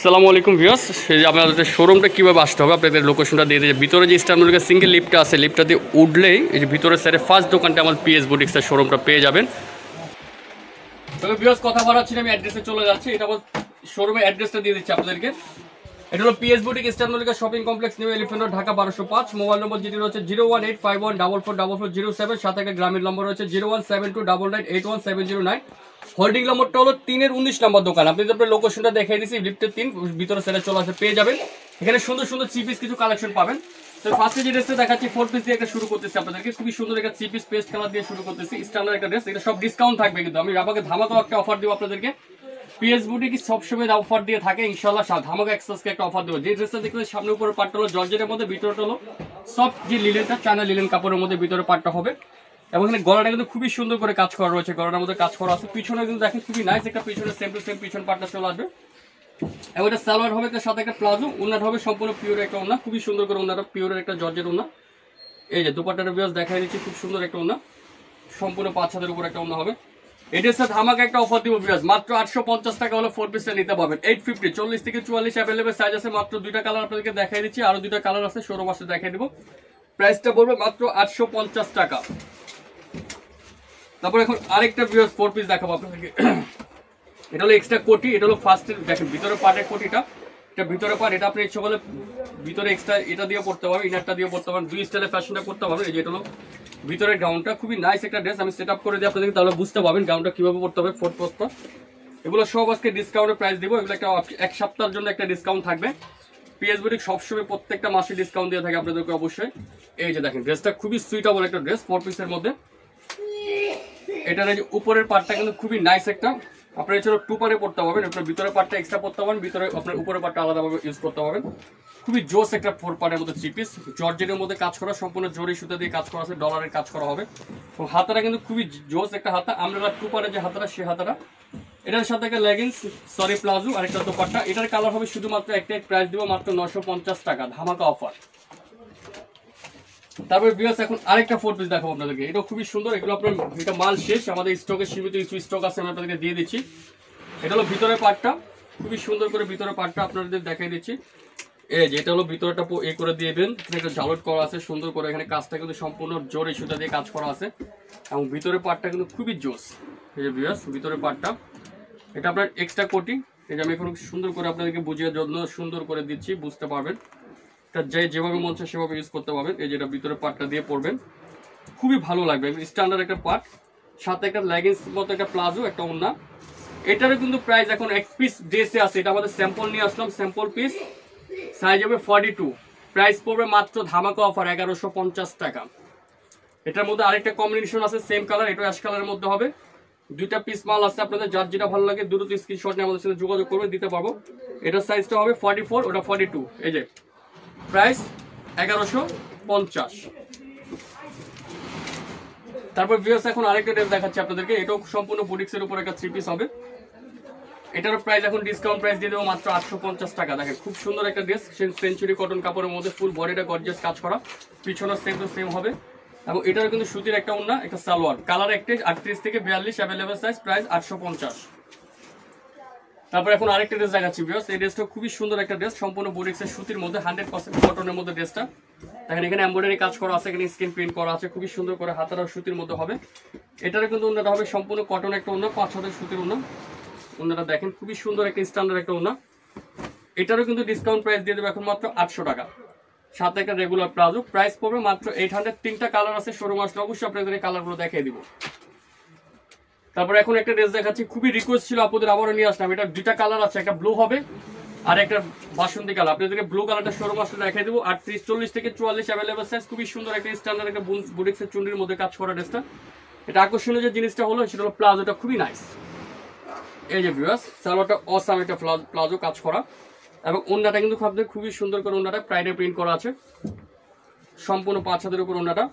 আসসালামু আলাইকুম ভিউয়ার্স, এই যে আপনাদের শোরুমটা কীভাবে আসতে হবে আপনাদের লোকেশনটা দিয়ে দিয়েছে। ভিতরে যে ইস্টার্ন সিঙ্গেল লিফটটা আছে, লিফটটা দিয়ে উঠলেই এই যে ভিতরের সাইডে ফার্স্ট দোকানটা আমার পিএস বুটিক্সের শোরুমটা পেয়ে যাবেন। তবে ভিউয়ার্স কথা বাড়াচ্ছি না, আমি অ্যাড্রেসে চলে যাচ্ছি। এটা আমার শোরুমের অ্যাড্রেসটা দিয়ে দিচ্ছি আপনাদেরকে। এটা হলো PS boutique eastern shopping complex, new elephant road, Dhaka 1205। Mobile নম্বর যেটি রয়েছে 01851444407, সাথে একটা গ্রামের নম্বর রয়েছে 01729981709। হোল্ডিং নম্বরটা হলো 3-19 নম্বর দোকান। আপনি আপনার লোকেশনটা দেখিয়ে দিচ্ছি, লিফটের 3 ভিতরে সেটা চলে আসে পেয়ে যাবেন। এখানে সুন্দর সুন্দর থ্রি পিস কিছু কালেকশন পাবেন। তো ফার্স্টে যে ড্রেসটা দেখাচ্ছি 4 পিস দিয়ে একটা শুরু করতেছি আপনাদেরকে। খুবই সুন্দর একটা থ্রি পিস পেস্ট কালার দিয়ে শুরু করতেছি, স্ট্যান্ডার্ড একটা ড্রেস। এটা সব ডিসকাউন্ট থাকবে, কিন্তু আমি রাবাকে ধামাকা একটা অফার দিব আপনাদেরকে। পিএস বুটিক সবসময় অফার দিয়ে থাকে, ইনশাআল্লাহ ধামাকা এক্সেসকে একটা অফার দেবো। যে ড্রেসটা দেখতে সামনে উপরে পাটটা হলো জর্জেটের মধ্যে, ভিতরটা হলো সফট যে লিলেনটা, চায়না লিলেন কাপড়ের মধ্যে ভিতরে পাটটা হবে। এবং এখানে গলাটা কিন্তু খুবই সুন্দর করে কাজ করা রয়েছে, গলাটার মধ্যে কাজ করা আছে। পিছনে কিন্তু দেখেন খুবই নাইস একটা পিছনে সেম টু সেম পিছন পাটটা চলে আসবে। এবং এটা সালোয়ার হবে, তার সাথে একটা প্লাজো, ওনাটা হবে সম্পূর্ণ পিওর একটা ওনা, খুবই সুন্দর করে ওনাটা পিওরের একটা জর্জের ওনা। এই যে দুপাট্টার ভিউয়ার্স দেখাই দিচ্ছি, খুব সুন্দর একটা ওনা, সম্পূর্ণ 5 হাতের উপর একটা ওনা হবে। এটার সাথে আমাকে একটা অফার দিব ভিউয়ার্স, মাত্র 850 টাকা হলে 4 পিসটা নিতে পারবেন। 850 40 থেকে 44 अवेलेबल সাইজ আছে। মাত্র দুইটা কালার আপনাদেরকে দেখাই দিচ্ছি, আরো দুইটা কালার আছে, শোরুম আসলে দেখাই দিব। প্রাইসটা পড়বে মাত্র 850 টাকা। তারপর এখন আরেকটা ভিউয়ার্স 4 পিস দেখাবো আপনাদেরকে। এটা হলো এক্সট্রা কোটি, এটা হলো ফার্স্ট দেখেন ভিতরে পার্টের কোটিটা, এটা ভিতরে পার্ট। এটা আপনি ইচ্ছা করলে ভিতরে এক্সট্রা এটা দিয়ে পড়তে পারবেন, ইনারটা দিয়ে পড়তে পারবেন, দুই স্টাইলে ফ্যাশনটা করতে পারবেন। এই যে এটা হলো ভিতরের গাউনটা, খুবই নাইস একটা ড্রেস। আমি সেট আপ করে দিই আপনাদেরকে, তাহলে বুঝতে পারবেন গাউনটা কিভাবে পড়তে হবে। ফোর্থ পোস্টটা এগুলো সব আজকে ডিসকাউন্টের প্রাইস দিব। এগুলো একটা এক সপ্তাহের জন্য একটা ডিসকাউন্ট থাকবে। পিএস বুটিক সবসময় প্রত্যেকটা মাসে ডিসকাউন্ট দিয়ে থাকে আপনাদেরকে অবশ্যই। এই যে দেখেন ড্রেসটা খুবই সুইটেবল একটা ড্রেস 4 পিসের মধ্যে। এটার এই যে উপরের পার্টটা কিন্তু খুবই নাইস একটা, আপনার এছাড়া 2 পারে পড়তে পারবেন। আপনার ভিতরের পার্টটা এক্সট্রা পড়তে পারবেন, ভিতরে আপনার উপরের পার্টটা আলাদাভাবে ইউজ করতে পারবেন। খুবই জোস একটা 4 পার্টের মধ্যে 3 পিস, জর্জেটের মধ্যে কাজ করা, সম্পূর্ণ জরি সুতা দিয়ে কাজ করা আছে, ডলারের কাজ করা হবে। এবং হাতাটা কিন্তু খুবই জোস একটা হাতা, আমরা 2 পারে যে হাতাটা সে হাতাটা। এটার সাথে একটা লেগিংস সরি প্লাজো আর একটা দোপাট্টা। এটার কালার হবে শুধুমাত্র একটাই, প্রাইস দিব মাত্র 950 টাকা, ধামাকা অফার। তারপরে ভিউয়ার্স এখন আরেকটা 4 পিস দেখাবো আপনাদেরকে, এটা খুবই সুন্দর। এগুলো আপনার এটা মাল শেষ, আমাদের স্টকে সীমিত কিছু স্টক আছে, আমি আপনাদেরকে দিয়ে দিচ্ছি। এটা হলো ভিতরের পার্টটা, খুবই সুন্দর করে ভিতরের পার্টটা আপনাদের দেখাই দিচ্ছি। এই যে এটা হলো ভিতরটা এই করে দিবেন, একটা ঝালট করা আছে সুন্দর করে। এখানে কাজটা কিন্তু সম্পূর্ণ জরি সুতা দিয়ে কাজ করা আছে, এবং ভিতরের পার্টটা কিন্তু খুবই জোস। এই যে ভিউয়ার্স ভিতরের পার্টটা, এটা আপনার এক্সট্রা কোটি। এই যে আমি এখন সুন্দর করে আপনাদেরকে বুঝিয়ে জন্য সুন্দর করে দিচ্ছি, বুঝতে পারবেন। যেভাবে মন চায় সেভাবে ইউজ করতে পারবেন। এই যেটা ভিতরে পার্টটা দিয়ে পড়বেন, খুবই ভালো লাগবে, স্ট্যান্ডার্ড একটা পার্ট, সাথে একটা লেগিংস মতো একটা প্লাজো, একটা ওড়না। এটারও কিন্তু প্রাইস এখন এক পিস ড্রেসে আছে, এটা আমাদের স্যাম্পল নিয়ে আসলাম, স্যাম্পল পিস, সাইজ হবে 42, প্রাইস পড়বে মাত্র ধামাকা অফার 1150 টাকা। এটার মধ্যে আরেকটা কম্বিনেশন আছে সেম কালার, এটা অ্যাশ কালারের মধ্যে হবে। দুইটা পিস মাল আছে, আপনাদের যার যেটা ভালো লাগে দ্রুত স্ক্রিনশট নিয়ে আমাদের সাথে যোগাযোগ করবে, দিতে পারবো। এটার সাইজটা হবে 44, ওটা 42। এই যে প্রাইস 1150। তারপর ভিউয়ার্স এখন আরেকটা ড্রেস দেখাচ্ছি আপনাদেরকে, এটাও সম্পূর্ণ বুটিক্সের উপর একটা 3 পিস হবে। এটারও প্রাইস এখন ডিসকাউন্ট প্রাইস দিয়ে দেবো মাত্র 850 টাকা। দেখেন খুব সুন্দর একটা ড্রেস, সেঞ্চুরি কটন কাপড়ের মধ্যে, ফুল বডিটা গর্জিয়াস কাজ করা, পিছনে সেম টু সেম হবে। এবং এটার কিন্তু সুতির একটা ওড়না, একটা সালোয়ার, কালার একটাই, 38 থেকে 42 অ্যাভেলেবল সাইজ, প্রাইস 850। তারপর এখন আরেকটা ড্রেস দেখাচ্ছি ভিউয়ার্স, এই ড্রেসটা খুবই সুন্দর একটা ড্রেস, সম্পূর্ণ বুটিক্সের সুতির মধ্যে 100% কটনের মধ্যে ড্রেসটা। দেখেন এখানে এমব্রয়ডারি কাজ করা আছে, এখানে স্ক্রিন প্রিন্ট করা আছে, খুবই সুন্দর করে হাতারাও সুতির মধ্যে হবে। এটারও কিন্তু ওড়নাটা হবে সম্পূর্ণ কটন একটা ওড়না, 5 হাতের সুতির ওড়না। ওড়নাটা দেখেন খুবই সুন্দর একটা স্ট্যান্ডার্ড একটা ওড়না। এটারও কিন্তু ডিসকাউন্ট প্রাইস দিয়ে দেবে এখন মাত্র 800 টাকা, সাথে একটা রেগুলার প্লাজো, প্রাইস পড়বে মাত্র 800। 3টা কালার আছে, শোরুম আসলে অবশ্যই আপনাদের কালারগুলো দেখিয়ে দিব। তারপর এখন একটা ড্রেস দেখাচ্ছি, খুবই রিকোয়েস্ট ছিল আপনাদের, আবারও নিয়ে আসলাম। এটা দুইটা কালার আছে, একটা ব্লু হবে আর একটা বাসন্তী কালার। আপনাদেরকে ব্লু কালারটা শোরুম আসলে দেখিয়ে দেবো। 38 40 থেকে 44 অ্যাভেলেবল সাইজ, খুবই সুন্দর একটা স্ট্যান্ডার্ড একটা বুটিক্সের চুন্ডির মধ্যে কাজ করা ড্রেসটা। এটা আকর্ষণীয় যে জিনিসটা হলো সেটা হলো প্লাজোটা খুবই নাইস। এই যে ভিউয়ার্স সালোয়ারটা অসাম একটা প্লাজো কাজ করা, এবং ওড়নাটা কিন্তু আপনাদের খুবই সুন্দর করে ওড়নাটা প্রাইডে প্রিন্ট করা আছে, সম্পূর্ণ 5 হাতের উপর ওড়নাটা।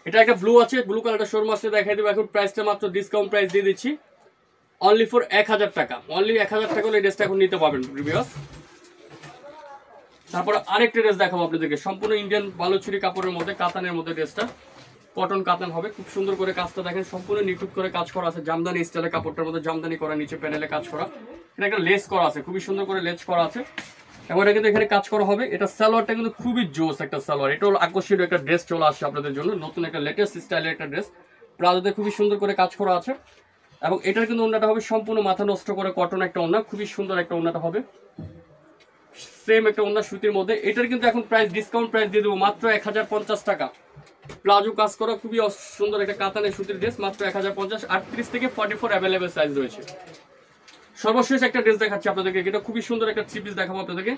এটা একটা ব্লু আছে, ব্লু কালারটা শোরুম আসলে দেখাই দেবো। এখন প্রাইসটা মাত্র ডিসকাউন্ট প্রাইস দিয়ে দিচ্ছি অনলি ফর 1000 টাকা, অনলি 1000 টাকা হলে এই ড্রেসটা এখন নিতে পারবেন ভিউয়ার্স। তারপর আরেকটা ড্রেস দেখাবো আপনাদেরকে, সম্পূর্ণ ইন্ডিয়ান বালুচুরি কাপড়ের মধ্যে, কাতানের মধ্যে ড্রেসটা কটন কাতান হবে, খুব সুন্দর করে কাজটা দেখেন, সম্পূর্ণ নিখুঁত করে কাজ করা আছে, জামদানি স্টাইলের কাপড়টার মধ্যে জামদানি করা, নিচে প্যানেলে কাজ করা, এটা একটা লেস করা আছে, খুবই সুন্দর করে লেস করা আছে। এবং এটা কিন্তু এখানে কাজ করা হবে। এটা সালোয়ারটা কিন্তু খুবই জোস একটা সালোয়ার, এটাও আকর্ষণীয় একটা ড্রেস চলে আসছে আপনাদের জন্য, নতুন একটা লেটেস্ট স্টাইলের একটা ড্রেস, প্লাজোতে খুবই সুন্দর করে কাজ করা আছে। এবং এটার কিন্তু ওন্নাটা হবে সম্পূর্ণ মাথা নষ্ট করে কটন একটা ওন্না, খুবই সুন্দর একটা ওন্নাটা হবে, সেম একটা ওন্না সুতির মধ্যে। এটার কিন্তু এখন প্রাইস ডিসকাউন্ট প্রাইস দিয়ে দেবো মাত্র 1050 টাকা। প্লাজো কাজ করা খুবই সুন্দর একটা কাতানের সুতির ড্রেস, মাত্র 1050, 38 থেকে 44 অ্যাভেলেবেল সাইজ রয়েছে। সর্বশেষ একটা ড্রেস দেখাচ্ছি আপনাদেরকে, এটা খুবই সুন্দর একটা থ্রি পিস দেখাবো আপনাদেরকে,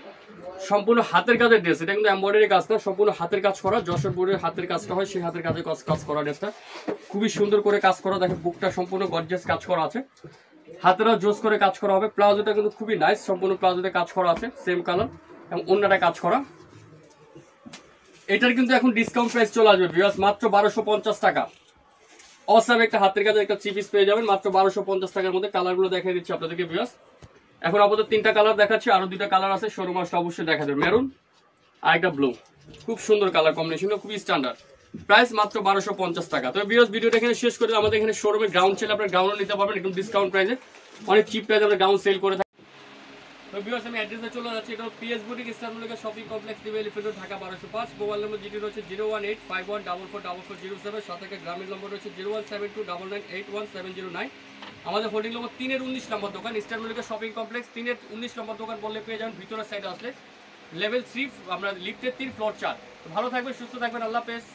সম্পূর্ণ হাতের কাজের ড্রেস, এটা কিন্তু এমব্রয়ডারি কাজ না, সম্পূর্ণ হাতের কাজ করা, যশোর বোর্ডের হাতের কাজটা হয় সেই হাতের কাজে কাজ করা ড্রেসটা, খুবই সুন্দর করে কাজ করা, দেখেন বুকটা সম্পূর্ণ গর্জিয়াস কাজ করা আছে, হাতেরা জোস করে কাজ করা হবে। প্লাজোটা কিন্তু খুবই নাইস, সম্পূর্ণ প্লাজোতে কাজ করা আছে, সেম কালার এবং অন্যটা কাজ করা। এটার কিন্তু এখন ডিসকাউন্ট প্রাইস চলে আসবে ভিউয়ার্স, মাত্র 1250 টাকা। অসাম একটা হাতের কাজে একটা থ্রি পিস পেয়ে যাবেন মাত্র 1250 টাকার মধ্যে। কালারগুলো দেখিয়ে দিচ্ছি আপনাদেরকে ভিউয়ার্স, এখন আপাতত 3টা কালার দেখাচ্ছি, আরো 2টা কালার আছে, শোরুম আসলে অবশ্যই দেখা যাবে, মেরুন আর একটা ব্লু, খুব সুন্দর কালার কম্বিনেশন, খুবই স্ট্যান্ডার্ড, প্রাইস মাত্র 1250 টাকা। তবে ভিউয়ার্স ভিডিওটা এখানে শেষ করে আমাদের এখানে শোরুমে গ্রাউন্ড সেল, আপনারা গ্রাউন্ডও নিতে পারবেন একদম ডিসকাউন্ট প্রাইসে, অনেক চিপ প্রাইসে আমরা গ্রাউন্ড সেল করে থাকি। তো ভিউয়ার্স আমি অ্যাড্রেসে চলে যাচ্ছি, এটা PS boutique eastern shopping complex new elephant road, Dhaka 1205। Mobile নম্বর যেটি রয়েছে 01851444407, সাথে গ্রামের নম্বর রয়েছে 017299818709। আমাদের হোল্ডিং নম্বর 3-19 নম্বর দোকান, ইস্টার্ন শপিং কমপ্লেক্স 3-19 নম্বর দোকান বললে পেয়ে যাবেন। ভিতরের সাইডে আসলে লেভেল 3, আমরা লিফটের 3 ফ্লোর 4। ভালো থাকবেন, সুস্থ থাকবেন, আল্লাহ হাফেজ।